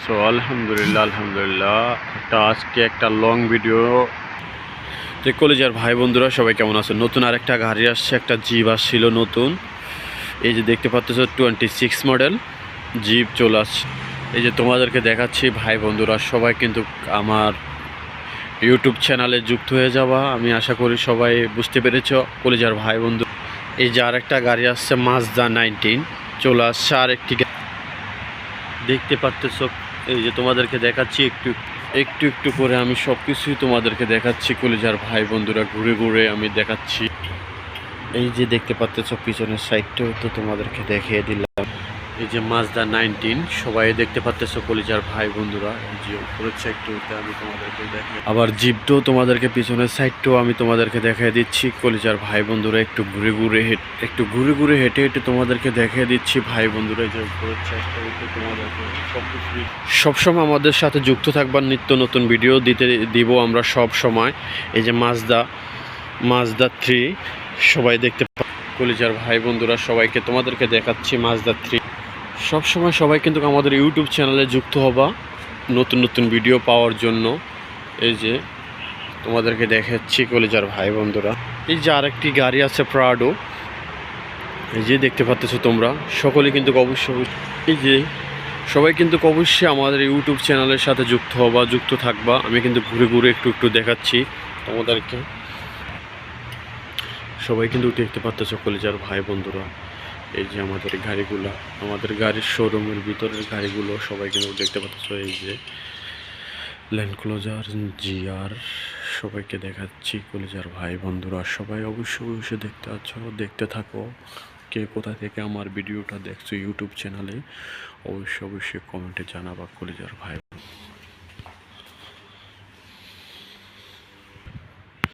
So আলহামদুলিল্লাহ আজকে একটা লং ভিডিও। যে কলেজের ভাই বন্ধুরা সবাই কেমন আছেন? নতুন আরেকটা গাড়ি আসছে, একটা জিপ আসছিল নতুন। এই যে দেখতে পাচ্ছ 26 মডেল জিপ চলে আসছে। এই যে তোমাদেরকে দেখাচ্ছি ভাই বন্ধুরা, সবাই কিন্তু আমার ইউটিউব চ্যানেলে যুক্ত হয়ে যাওয়া। আমি আশা করি সবাই বুঝতে পেরেছ কলেজের ভাই বন্ধু। এই যে আরেকটা গাড়ি আসছে মাজদা 19 চলে আসছে, আরেকটি দেখতে পারতেছ। এই যে তোমাদেরকে দেখাচ্ছি একটু একটু একটু করে আমি সব কিছুই তোমাদেরকে দেখাচ্ছি কলিজার ভাই বন্ধুরা, ঘুরে ঘুরে আমি দেখাচ্ছি। এই যে দেখতে পাচ্তেছ পিছনের সাইডটাও তো তোমাদেরকে দেখিয়ে দিলাম। এই যে মাজদা 19 সবাই দেখতে পাচ্তেছ কলিজার ভাই বন্ধুরা। এই যে উপরের সাইডটাতে আমি তোমাদেরকে দেখাই, আবার জিপটাও তোমাদেরকে পিছনের সাইডটাও আমি তোমাদেরকে দেখিয়ে দিচ্ছি কলিজার ভাই বন্ধুরা। একটু ঘুরে ঘুরে হেঁটে হেঁটে তোমাদেরকে দেখিয়ে দিচ্ছি ভাই বন্ধুরা। এই যে উপরের সাইডটাতে তোমাদেরকে সবসময় আমাদের সাথে যুক্ত থাকবার, নিত্য নতুন ভিডিও দিব আমরা সব সময়। এই যে মাজদা 3 সবাই দেখতে কলিজার ভাই বন্ধুরা, সবাইকে তোমাদেরকে দেখাচ্ছি মাজদা 3। সবসময় সবাই কিন্তু আমাদের ইউটিউব চ্যানেলে যুক্ত হবা নতুন নতুন ভিডিও পাওয়ার জন্য। এই যে তোমাদেরকে দেখাচ্ছি কলিজার ভাই বন্ধুরা। এই যে আরেকটি গাড়ি আছে প্রাডো, এই যে দেখতে পাচ্ছ তোমরা সকলে কিন্তু অবশ্যই এই যে সবাই কিন্তু অবশ্যই আমাদের ইউটিউব চ্যানেলের সাথে যুক্ত হবা, যুক্ত থাকবা। আমি কিন্তু ঘুরে ঘুরে একটু একটু দেখাচ্ছি তোমাদেরকে। সবাই কিন্তু দেখতে পাচ্ছ কলিজার ভাই বন্ধুরা। এই যে আমাদের গাড়িগুলো, আমাদের গাড়ির শোরুমের ভিতরের গাড়িগুলো সবাই কিন্তু দেখতে পাচ্ছ। এই যে ল্যান্ড ক্লোজার জিআর সবাইকে দেখাচ্ছি কলিজার ভাই বন্ধুরা। সবাই অবশ্যই দেখতে থাকো। কে কোথা থেকে আমার ভিডিওটা দেখছো ইউটিউব চ্যানেলে অবশ্যই কমেন্টে জানাবা কলিজার ভাই।